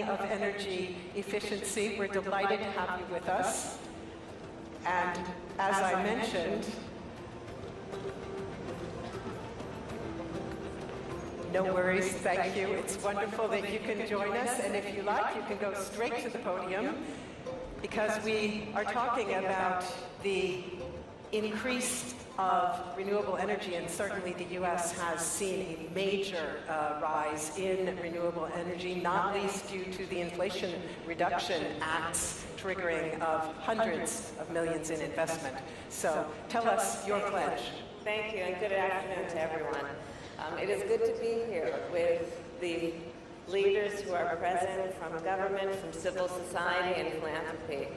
Society of Energy Efficiency. We're delighted to have you with us. And as I mentioned, no worries, thank you. It's wonderful that you can join us, and if you like, you can go straight to the podium, because we are talking about the increase of renewable energy, and certainly the U.S. has seen a major rise in renewable energy, not least due to the Inflation Reduction Act's triggering of hundreds of millions in investment. So tell us your pledge. Thank you, and good afternoon to everyone. It is good to be here with the leaders who are present from government, from civil society, and philanthropy.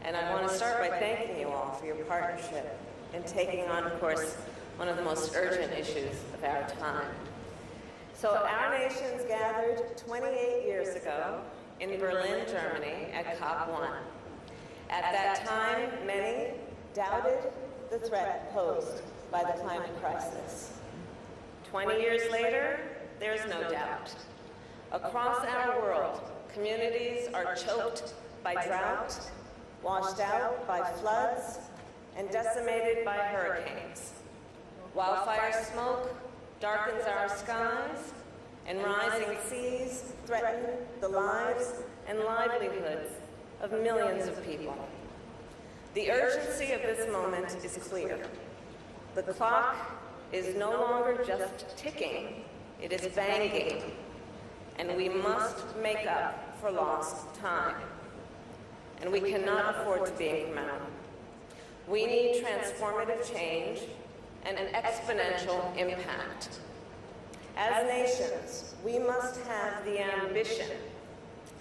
And I want to start by thanking you all for your partnership in taking on, of course, one of the most urgent issues of our time. So our nations gathered 28 years ago in Berlin, Germany, at COP28. At that time, many doubted the threat posed by the climate crisis. 20 years later, there's no doubt. Across our world, communities are choked by drought, washed out by floods, and decimated by hurricanes. Wildfire smoke darkens our skies, and rising seas threaten the lives and livelihoods of millions of people. The urgency of this moment is clear. The clock is no longer just ticking, it is banging, and we must make up for lost time. And we cannot afford to be incremental. We need transformative change and an exponential impact. As nations, we must have the ambition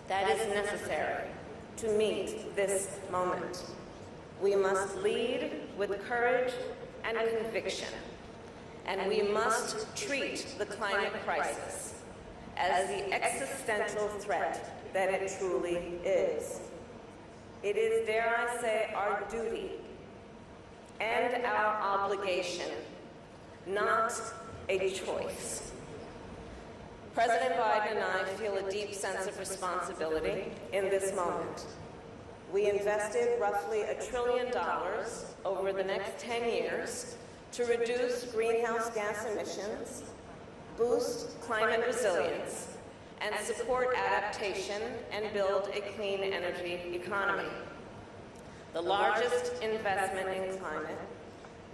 that is necessary to meet this moment. We must lead with courage and conviction. And we must treat the climate crisis as the existential threat that it truly is. It is, dare I say, our duty and our obligation, not a choice. President Biden and I feel a deep sense of responsibility in this moment. We invested roughly $1 trillion over the next 10 years to reduce greenhouse gas emissions, boost climate resilience, and support adaptation and build a clean energy economy. The largest investment in climate,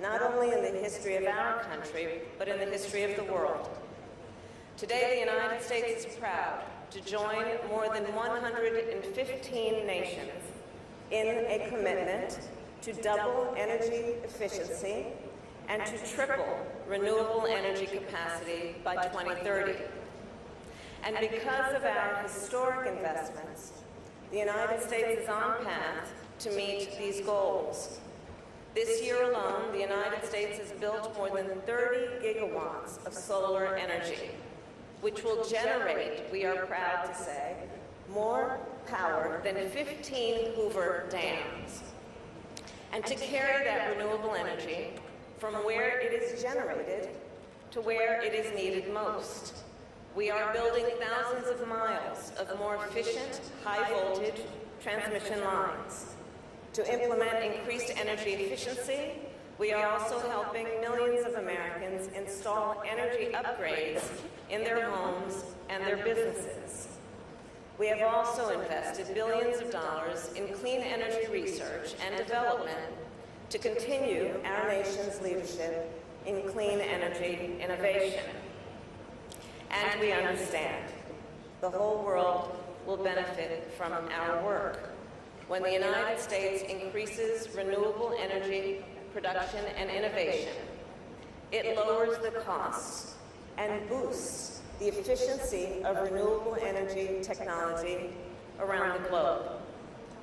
not only in the history of our country, but in the history of the world. Today, the United States is proud to join more than 115 nations in a commitment to double energy efficiency and to triple renewable energy capacity by 2030. And because of our historic investments, the United States is on path to meet these goals. This year alone, the United States has built more than 30 gigawatts of solar energy, which will generate, we are proud to say, more power than 15 Hoover dams. And to carry that renewable energy from where it is generated to where it is needed most, we are building thousands of miles of more efficient, high-voltage transmission lines. To implement increased energy efficiency, we are also helping millions of Americans install energy upgrades in their homes and their businesses. We have also invested billions of dollars in clean energy research and development to continue our nation's leadership in clean energy innovation. And we understand the whole world will benefit from our work. When the United States increases renewable energy production and innovation, it lowers the costs and boosts the efficiency of renewable energy technology around the globe,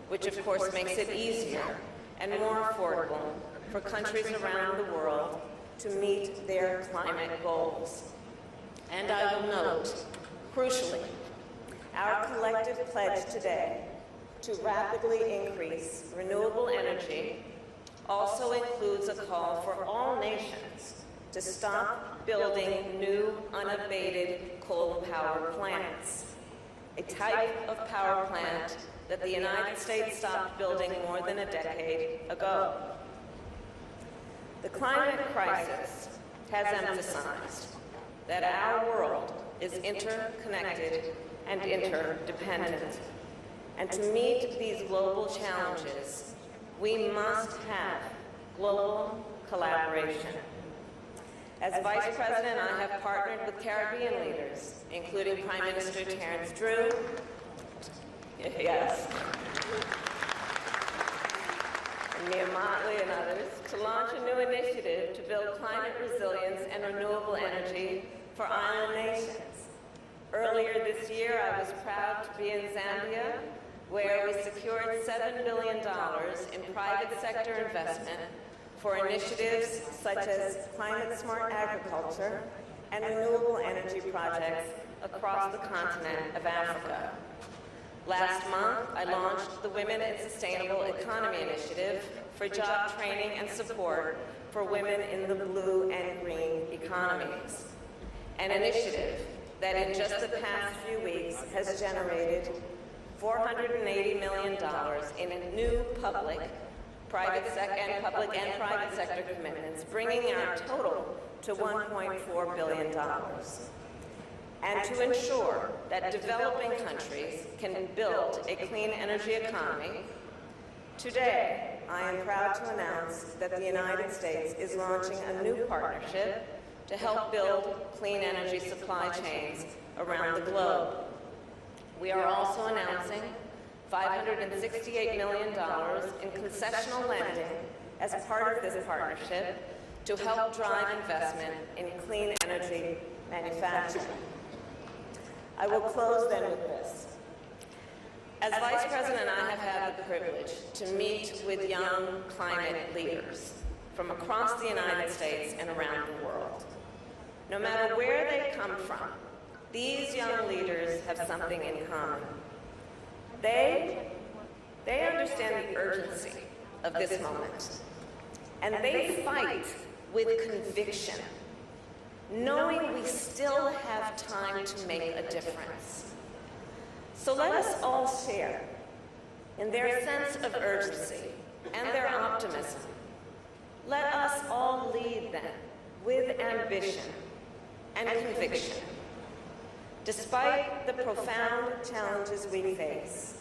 which of course makes it easier and more affordable for countries around the world to meet their climate goals. And I will note, crucially, our collective pledge today to rapidly increase renewable energy also includes a call for all nations to stop building new unabated coal power plants. a type of power plant that the United States stopped building more than a decade ago. The climate crisis has emphasized that our world is interconnected and interdependent. And to meet these global challenges, we must have global collaboration. As Vice President, I have partnered with Caribbean leaders, including Prime Minister Terence Drew, yes, and Mia Motley and others, to launch a new initiative to build climate resilience and renewable energy for island nations. Earlier this year, I was proud to be in Zambia, where we secured $7 billion in private sector investment for initiatives such as climate-smart agriculture and renewable energy projects across the continent of Africa. Last month, I launched the Women in Sustainable Economy Initiative for job training and support for women in the blue and green economies, an initiative that in just the past few weeks has generated $480 million in new public and private sector commitments, bringing our total to $1.4 billion. And to ensure that developing countries can build a clean energy economy, today I am proud to announce that the United States is launching a new partnership to help build clean energy supply chains around the globe. We are also announcing $568 million in concessional lending as part of this partnership to help drive investment in clean energy manufacturing. I will close then with this. As Vice President, I have had the privilege to meet with young climate leaders from across the United States and around the world. No matter where they come from, these young leaders have something in common. They understand the urgency of this moment, and they fight with conviction, knowing we still have time to make a difference. So let us all share in their sense of urgency and their optimism. Let us all lead them with ambition and conviction. Despite the profound challenges we face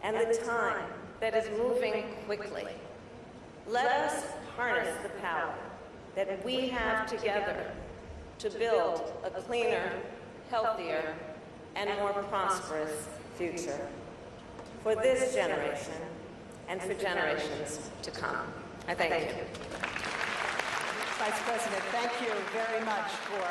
and the time that is moving quickly, let us harness the power that we have together to build a cleaner, healthier, and more prosperous future for this generation and for generations to come. I thank you. Vice President, thank you very much for